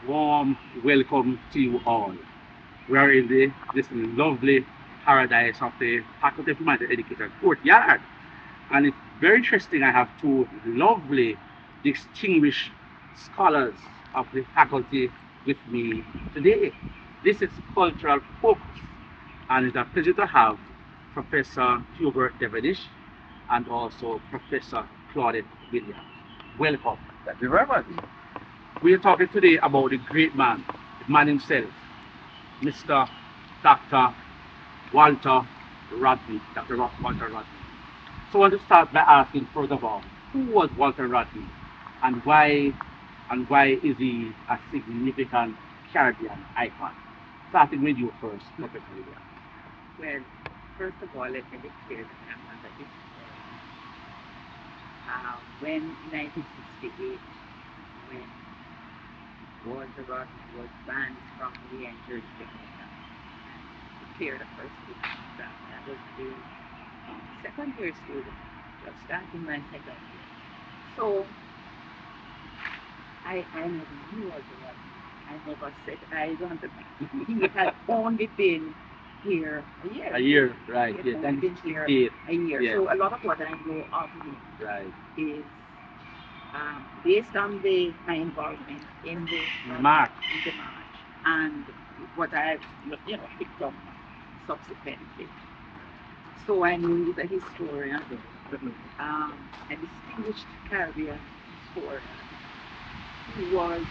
warm welcome to you all. We are in this lovely paradise of the Faculty of Humanities Education courtyard. And it's very interesting. I have two lovely, distinguished scholars of the faculty with me today. This is Cultural Focus, and it's a pleasure to have Professor Hubert Devenish and also Professor Claudette Williams. Welcome. Thank you very much. We are talking today about the great man, the man himself, Mr. Dr. Walter Rodney, Walter Rodney. So I want to start by asking, first of all, who was Walter Rodney and why is he a significant Caribbean icon? Starting with you first, Professor Williams. Well, first of all, let me declare that I'm not a historian. When in 1968, when Walter Rodney was banned from re-entering Jamaica and declared a first that I was a second year student, just starting my second year. So I never knew Walter Rodney. I never set eyes on the man. He had only been here a year. A year, right? He Yeah, had only been here a year. Yeah. So a lot of what I know of him Right. is based on my involvement in the March. and what I've picked up subsequently. So I know he's a historian, a distinguished Caribbean historian who was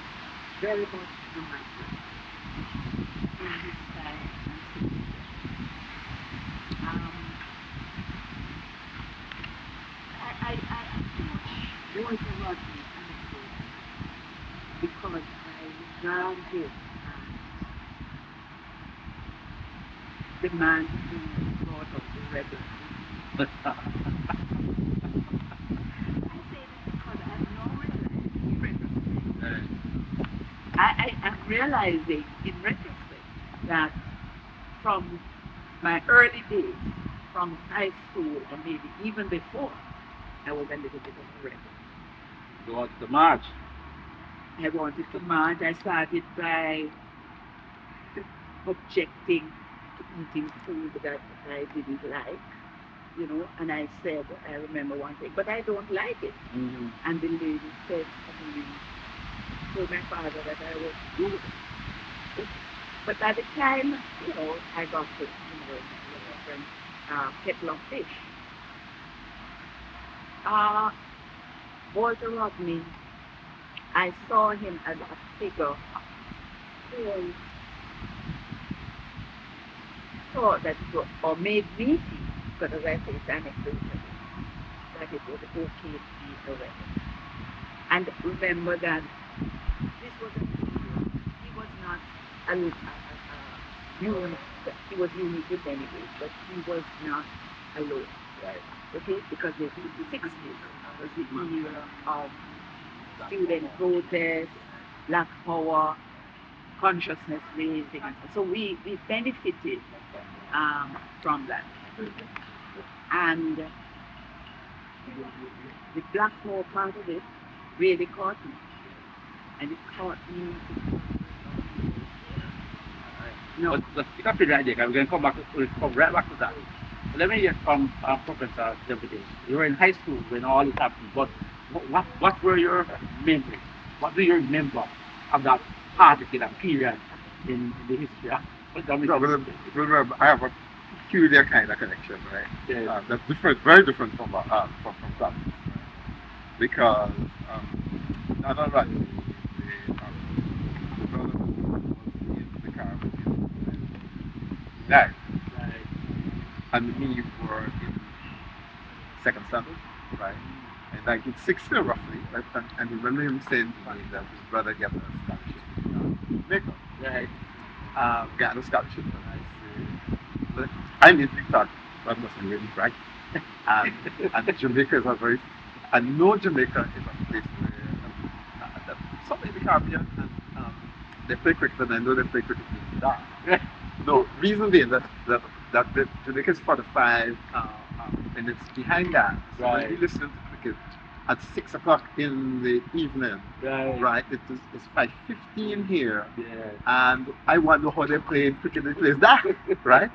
very much a master in his time and significance. Um, I approach Walter Rodney because I regard him as the man who brought up the rebel movement. I say this because I've now realized in retrospect. I'm realizing in retrospect that from my early days, from high school and maybe even before, I was a little bit of a rebel. You want to march? I wanted to march. I started by objecting to eating food that I didn't like, and I said, I remember one thing, but I don't like it. Mm-hmm. And the lady said to me, told my father that I was good. But at the time, I got to, a different kettle of fish. Walter Rodney, I saw him as a figure who thought that it was, or made me think, because as I say, it's anecdotal, that it was okay to be a rebel. And remember that this was a figure. He was not unique. He was unique in many ways, but he was not alone. Right. Okay? Because the 60s was the era of student protest, black power, consciousness raising. So we benefited from that. And the black power part of it really caught me. And it caught me. No. Let's pick up the idea. We're going to come right back to that. But let me hear from Professor Devenish. You were in high school when all this happened, but what were your memories? What do you remember of that particular period in the history of No, remember, I have a peculiar kind of connection, right? Yeah. That's different, very different from class, right? Because not only the brother who was in the Caribbean when died, Right. and me were in second standard, right? In 1960 roughly, right? And remember him saying to me that his brother got a scholarship in Jamaica. Right. Got a scholarship, and I immediately thought that must be really bright. And Jamaica is a very, I know Jamaica is a place where some in the Caribbean and they play cricket, and I know they play cricket in dark. No, reason being that Jamaica is 45 minutes behind that. So Right. when we listen to cricket, at 6 o'clock in the evening, Right. right? It's 5:15 here, Yeah. and I wonder how they're playing cricket in the place that, right?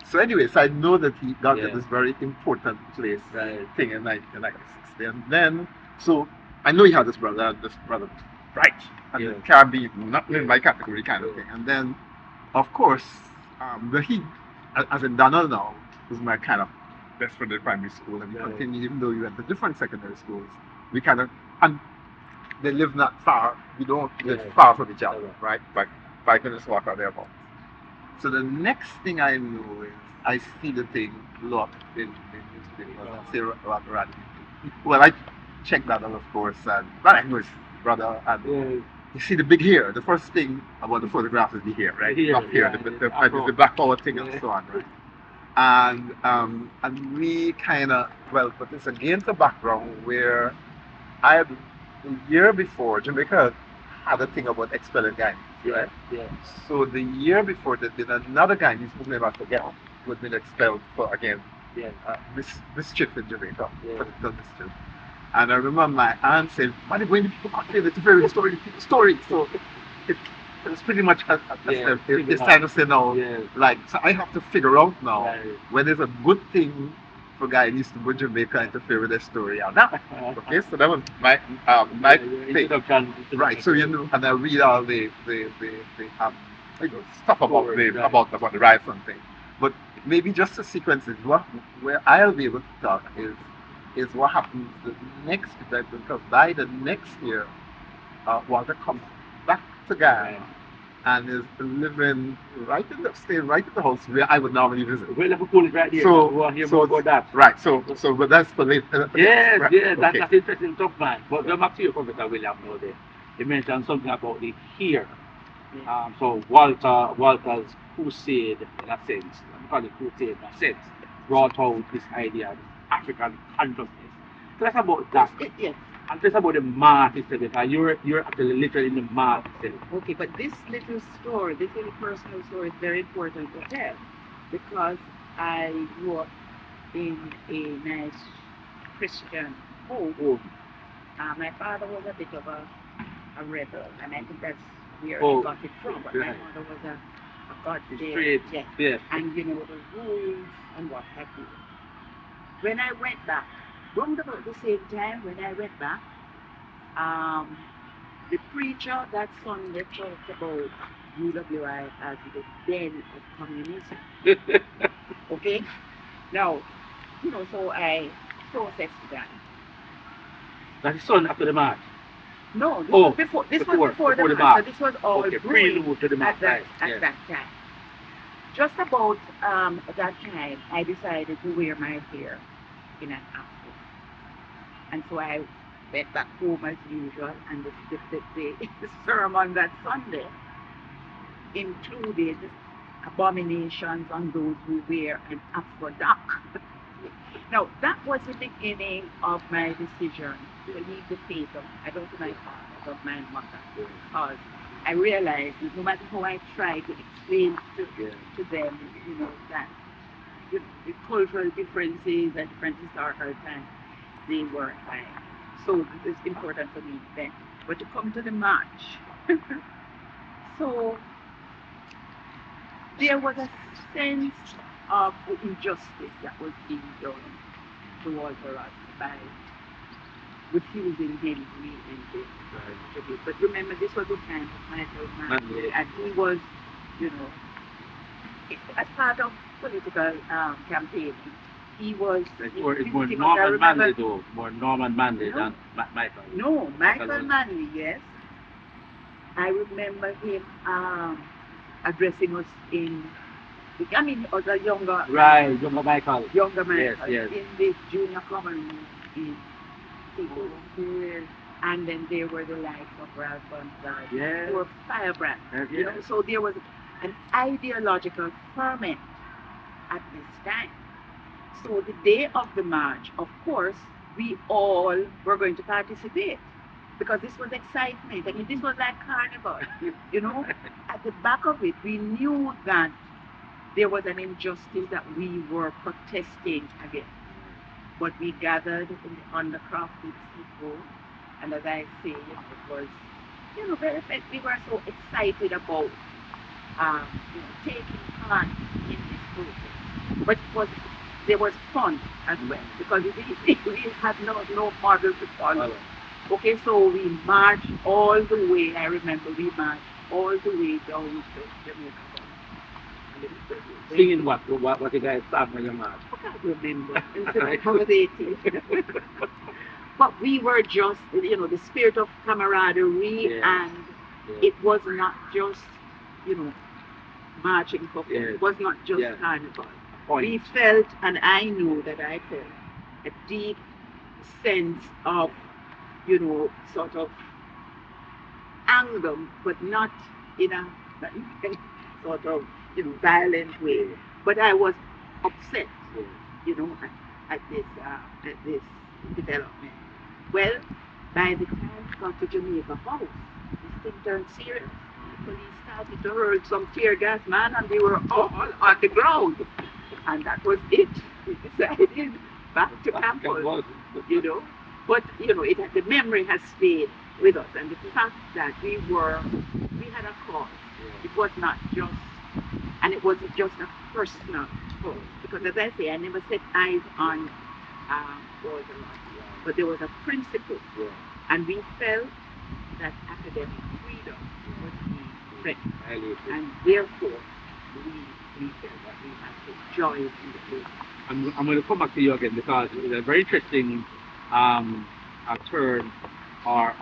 So anyways, I know that he got Yeah. to this very important place Right. thing in 1960. And then, so I know he had this brother, right? And Yeah. it can't be not in my category kind of thing. And then, of course, as in Donald now, was my kind of best friend in primary school. And we Right. continued, even though we went to different secondary schools, we kind of, and they live not far, we don't live Yeah. far from each other, Yeah. right? Like 5 minutes walk or thereabouts. So the next thing I know is I see the thing blow up in newspapers and say Walter Rodney. Well, I checked that out, of course, and but I know his brother. And Yeah. you see the big hair. The first thing about the photograph is the hair, right? The hair, Up here, yeah, the afro. black power thing Yeah. and so on, right? And we kind of but it's against the background where I had the year before Jamaica had a thing about expelling gangs, right? Yeah. So the year before, there'd been another guy whose name I forget, who had been expelled for again Yeah. mischief in Jamaica, Yeah. political mischief. And I remember my aunt saying, "Why are when people can't say it's a very story?" So it, it's pretty much Yeah, it's time to say now. Yeah. Like, so I have to figure out now Right. when there's a good thing for guy who used to go to Jamaica and interfere with their story or not. Okay, so that was my Yeah, thing. introduction. Right. So you know, and I read all you know, stuff about Stories, right. about the riots and things. But maybe just the sequence is where I'll be able to talk is what happens the next event, because by the next year, Walter comes back to Ghana and is living staying right in the house where I would normally visit. Well, Liverpool is right there. So- we want to hear so more about that. Right. But that's for later. Yes, Right, yes, okay. that's interesting stuff, man. But going back to your professor William now there, you mentioned something about the here. So Walter's crusade in a sense, I'm calling it crusade in a sense, brought out this idea of African consciousness. Tell us about that. Yes. And tell us about the mark itself, because you're actually literally in the mark itself. Okay, but this little story, this little personal story is very important to tell because I grew up in a nice Christian home. Oh, My father was a bit of a rebel, and I think that's where Oh, I got it from. But my right. mother was a God straight, yes, yes. and you know the rules and what have you. When I went back, round about the same time when I went back, um, the preacher that Sunday talked about UWI as the den of communism. Okay? Now, you know, so I processed that. That is soon after the march. No, this Oh, was before before the the march. march. So this was all Okay, brewing prelude to the march, right, at yes. that time. Just about that time, I decided to wear my hair in an afro. And so I went back home as usual, and the sermon that Sunday included abominations on those who wear an afro duck. Now, that was the beginning of my decision to leave the faith of, I don't say my father, of my mother, because I realized that no matter how I try to explain to them, you know, that the cultural differences and different historical times, they weren't mine. So it's important for me then. But to come to the march, so there was a sense of the injustice that was being done to Walter Rodney by refusing him re-entry into But remember, this was the time of Michael Manley, and he was, you know, as part of political campaigning, he was. It's more Norman Manley though, more Norman Manley than Michael. No, Michael Manley, yes. I remember him addressing us I mean, other younger. Right, younger Michael. Younger Michael. Yes. In the junior common room in People. Yes. And then there were the likes of Ralph Gonzalez. Yes. Or Firebrand. Yes. You know, so there was an ideological ferment at this time. So the day of the march, of course, we all were going to participate because this was excitement. I mean, this was like carnival. You know, at the back of it, we knew that there was an injustice that we were protesting against. but we gathered in the undercroft with people, and as I say, it was, very we were so excited about, taking part in this process. But there was fun as well because we had no model to follow. Okay, so we marched all the way. I remember we marched all the way down to Jamaica. Singing what you guys sang when you marched? I can't remember. I was 18. But we were just, the spirit of camaraderie, Yeah. and Yeah. it was not just, you know, marching for fun. Yeah. It was not just Yeah. carnival. Point. We felt, and I knew that I felt, a deep sense of, sort of anger, but not in a sort of, violent way. But I was upset, at this development. Well, by the time we got to Jamaica House, this thing turned serious. The police started to hurl some tear gas, man, and we were all on the ground. And that was it. We decided back to campus, you know. But, the memory has stayed with us. And the fact that we had a cause. It was not just, and it wasn't just a personal cause. Because as I say, I never set eyes on Walter Rodney. But there was a principle. And we felt that academic freedom was being threatened. And therefore, we felt that we had to join in the movement. I'm going to come back to you again because it's a very interesting turn or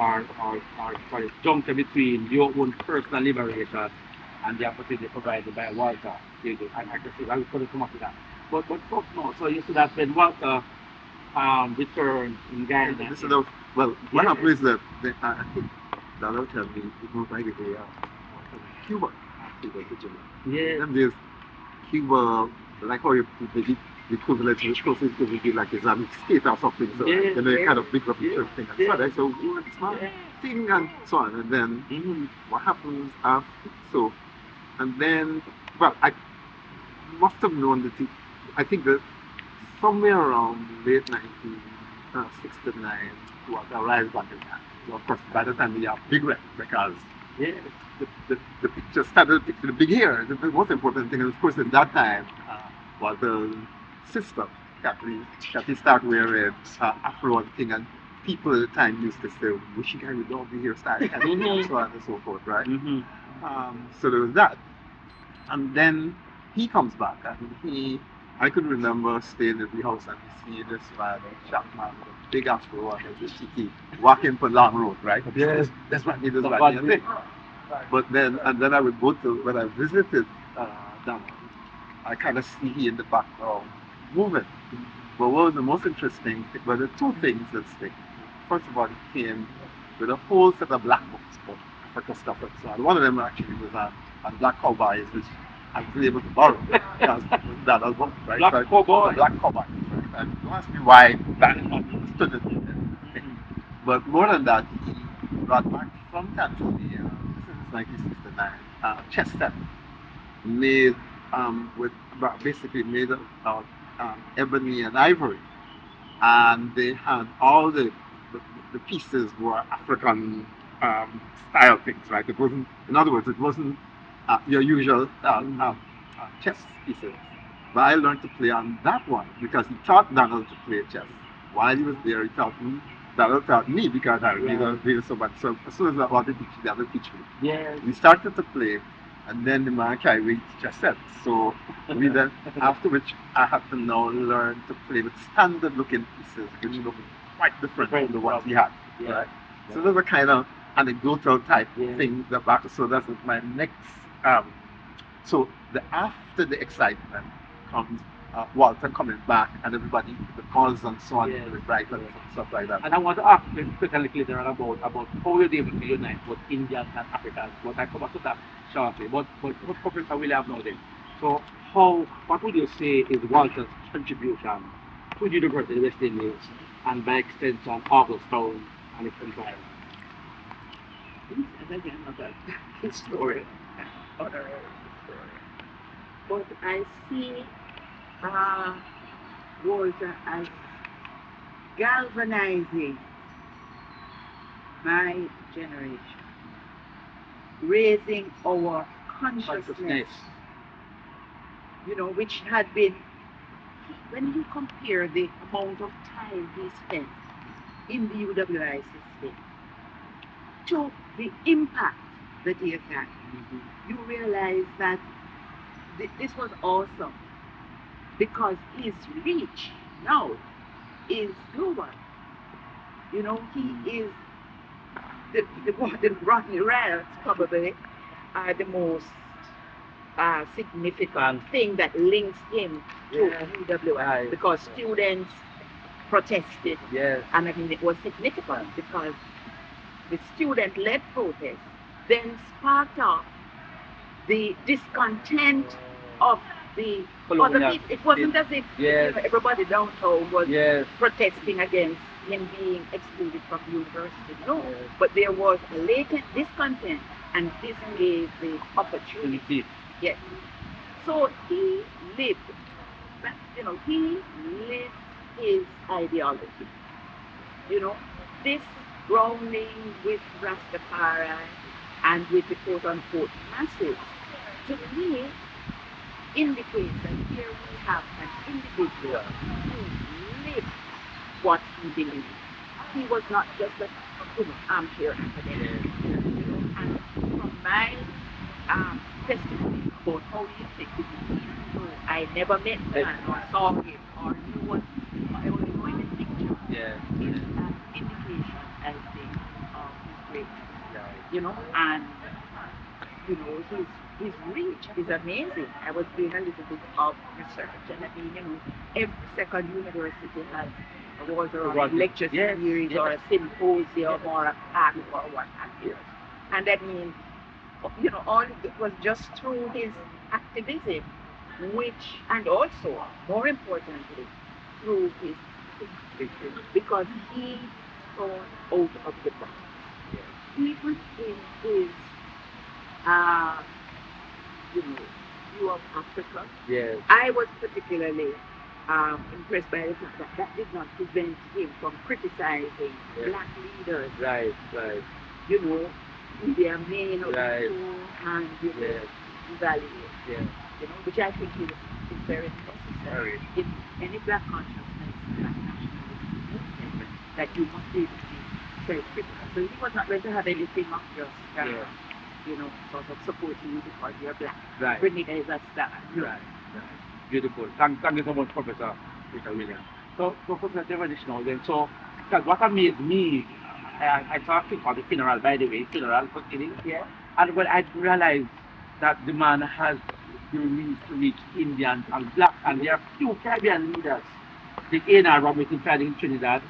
sorry, juncture between your own personal liberation and the opportunity provided by Walter. I was going to come up to that. But folks know, so you see that when Walter returned in Ghana. This is well, what happened is that I think Donald tell me it was by the way Cuba after the Jamaica. Yeah. Then there's Cuba, like how you maybe the equivalent to which closest would be like Islamic State or something. So it kind of big up the church thing and so on. So what's my thing and so on. And then what happens after so and then well I must have known that I think that somewhere around late 1969 was arrived back in Ghana. So of course by the time we have big record because the picture started picture the big hair. The most important thing, of course, at that time was the sister Kathleen start wearing Afro thing, and people at the time used to say, "Wish she carried all the hairstyle," and so on and so forth, right? So there was that, and then he comes back, and I could remember staying at the house and see this man, sharp man with a big afro and a tiki walking for Long Road, right? Yes. That's what he does, right? But then, and then I would go to, when I visited Donald, I kind of see he in the background moving. But what was the most interesting thing, well, there are two things that stick. First of all, he came with a whole set of black books about Africa stuff and so on. One of them actually was on Black Cowboys, which I was able to borrow because that was book, right? Black Cowboys. Black Cowboys, right? And don't ask me why that understood it. But more than that, he brought back from Tanzania, this is 1969, chess set made with basically made of ebony and ivory, and they had all the pieces were African style things, right? It wasn't, in other words, it wasn't your usual chess pieces. But I learned to play on that one because he taught Donald to play chess. While he was there, he taught me. Donald taught me because I really so much. So as soon as I wanted to teach, Donald teach me. Yeah. We started to play, and then the man carried me chess set. So we then, after which I had to now learn to play with standard looking pieces, which look quite different from the ones we had. Yeah. Right? So those are kind of anecdotal type things about. So that's my next. So after the excitement comes Walter coming back and everybody, the calls and so on, the bright and stuff like that. And I want to ask you quickly later on about how you're able to unite both Indians and Africans. But I come back to that shortly. But Professor William now then. So what would you say is Walter's contribution to the University of West Indies and by extension Augusttown and its environment? As again, another historian, honorary historian. But I see Walter as galvanizing my generation, raising our consciousness, which had been, when you compare the amount of time he spent in the UWI system to the impact that he has had, you realize that this was awesome because his reach now is global. He is the Rodney riots probably are the most significant thing that links him to UWI because students protested. Yes. And I mean, it was significant because the student-led protest then sparked off the discontent of the other people. It wasn't as if everybody downtown was protesting against him being excluded from the university. No, but there was a latent discontent, and this gave the opportunity. Yes. So he lived, he lived his ideology. This grounding with Rastafari and with the quote-unquote masses, to me, indicates that here we have an individual who lived what he believed. He was not just a armchair academic. And from my testimony about how he affected me, even though I never met the man or saw him or knew what I only know in the picture, is an indication, I think, of his greatness. And his reach is amazing. I was doing a little bit of research, and I mean, every second university has a Walter Rodney lecture series or a symposium or a pack or what have you. And I mean, all it was just through his activism, and also, more importantly, through his history, because he thought out of the box. Even in his view of Africa. Yes. I was particularly impressed by the fact that did not prevent him from criticizing black leaders. Right. Their main or Right. and evaluate. Which I think is very necessary in any black consciousness, black nationalism movement, that you must be able to be very critical. So he was not going to have anything of just sort of supporting you because you're black. Right. Grenada is a star. No. Right. Beautiful. Thank you so much, Professor Peter Williams. So, Professor Devonish then, so, because what amazed me, I talked about the funeral, by the way, funeral for killing. Yeah. And when I realized that the man has the reach to reach Indians and blacks, and there are few Caribbean leaders. The A&R Robinson tried in Trinidad,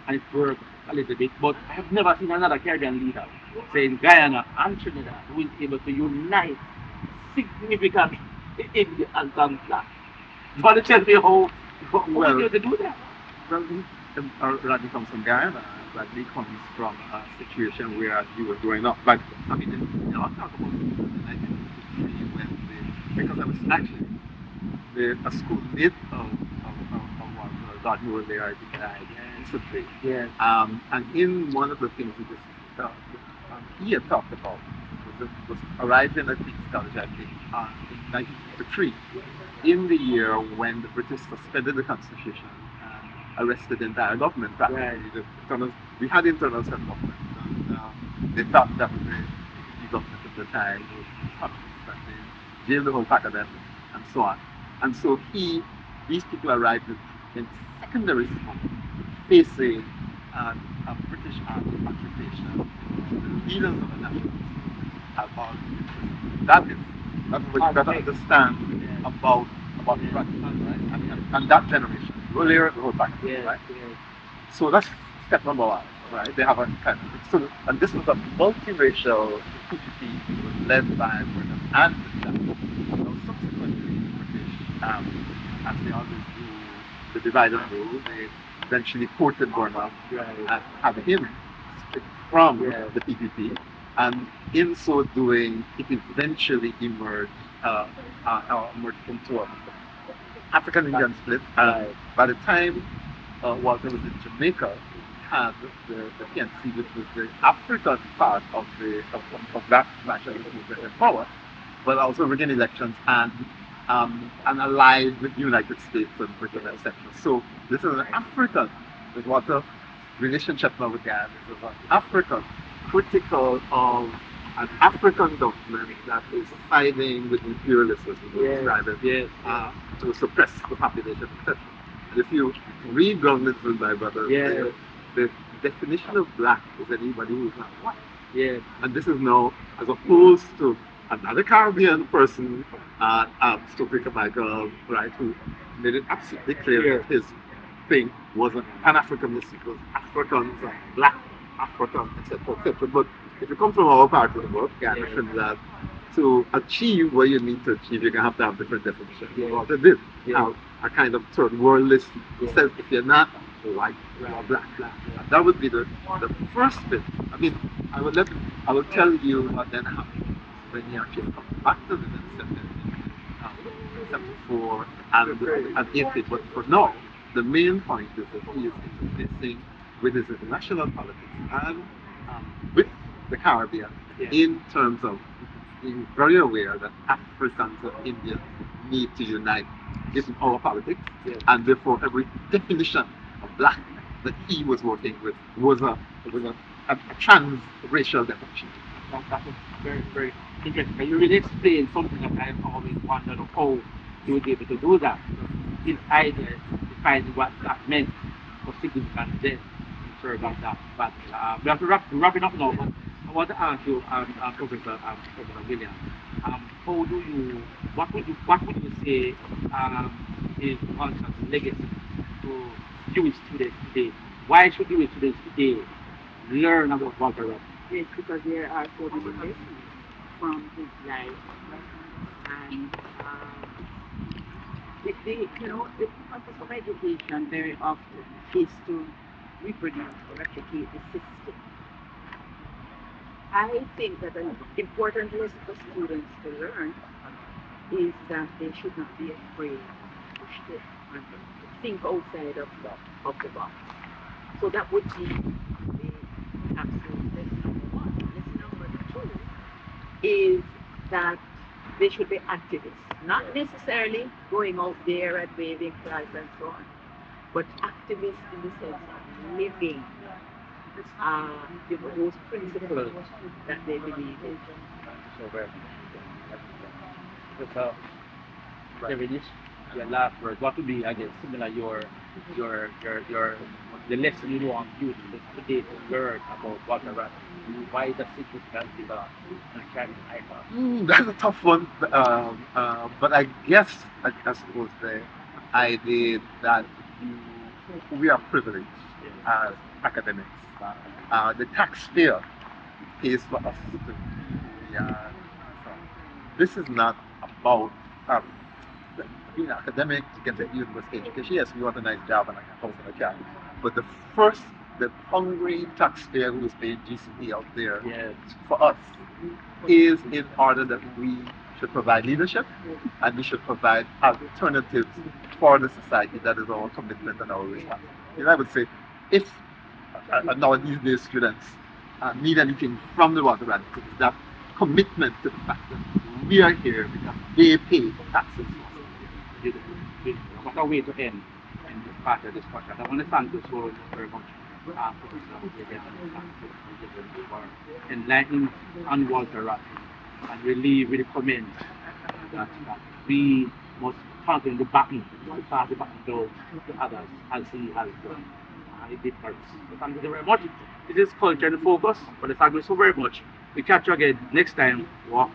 and it worked a little bit, but I have never seen another Caribbean leader, say in Guyana and Trinidad, who is able to unite significant Indians and blacks. Do you want to tell me how Well, you able to do that? Well, Rodney comes from Guyana. Rodney comes from a situation where he was growing up. But I mean, I'll talk about the 1953 because I was actually a schoolmate of Walter Rodney who was there. I think died recently. Yes. And in one of the things he had talked about was arriving at King's College, I think, in 1953, in the year when the British suspended the Constitution and arrested the entire government. Right. We had internal self-government, and they thought that the government at the time was communist, and they jailed the whole pack of them, and so on. And so these people arrived in secondary school, facing a British army occupation. The leaders of the national have all been imprisoned. That's what you got to understand about Rodney, right? And that generation, the whole back, right? Yes. So that's step number one, right? They have a kind of, and this was a multiracial PPP, was led by Brigham and the Jack. Now, subsequently, the British, as they always do, the divide and rule, they eventually courted Burnham and had him split from the PPP. And in so doing, it eventually emerged into an African Indian split. By the time Walter was in Jamaica, had the PNC, which was the African part of that nationalist movement in power, but also rigging elections and allied with the United States and Britain, etc. So this is an African, with Walter's relationship now with Ghana, this is an African critical of an African government that is siding with imperialists, as we describe it, yes. to suppress the population, etc. And if you read governments ruled by brothers, the definition of black is anybody who is not white. Yes. And this is now as opposed to another Caribbean person, Stokely Michael, right, who made it absolutely clear that his thing was an Pan-Africanist, it was Africans, black African, etc., etc. But if you come from our part of the world, you understand that to achieve what you need to achieve, you're going to have to have different definitions. What they did, now, a kind of third worldist says if you're not white, you're black. That would be the first bit. I mean, I will tell you what then happened when he actually come back to the 74 and 80. But for now, the main point is that he is interfacing with his international politics and with the Caribbean in terms of being very aware that Africans and Indians need to unite in our politics, and therefore every definition of black that he was working with was a transracial definition. That was very, very interesting. You really explained something that I've always wondered of how you would be able to do that. His idea defining what that meant for significant then in terms of that. But we have to wrap it up now. But I want to ask you, Professor Williams, what would you say is Walter's legacy to Jewish students today? Why should Jewish students today learn about Walter Rodney? Yes, because there are so many lessons from his life, and the purpose of education very often is to reproduce or replicate the system. I think that an important lesson for students to learn is that they should not be afraid to think outside of the box. So that would be the absolute lesson number one. Lesson number two is that they should be activists, not necessarily going out there and waving flags and so on, but activists in the sense of living those principles that they believe in. So very much. Devilish, your last words. What would be again similar the lesson you want youth today to learn about Walter Rodney? Why is that significant in the Caribbean icon? That's a tough one, but I guess I suppose the idea that we are privileged as academics. The taxpayer pays for us to be who we are. This is not about being an academic to get a university education. Yes, we want a nice job and a house and a car. But the hungry taxpayer who is paying GCP out there for us is in order that we should provide leadership and we should provide alternatives for the society. That is our commitment and our responsibility. And I would say, if nowadays these students need anything from the Walter Rodney, it's that commitment to the fact that we are here because they pay taxes. What a way to end in this part of this podcast. I want to thank you so very much, Professor Williams, for enlightening on Walter Rodney, and really, really commend that we must conquer the battle, pass the battle to others as he has done. And it did hurt. So thank you very much. This is Culture in Focus, but thank you so very much. We catch you again next time. Walk.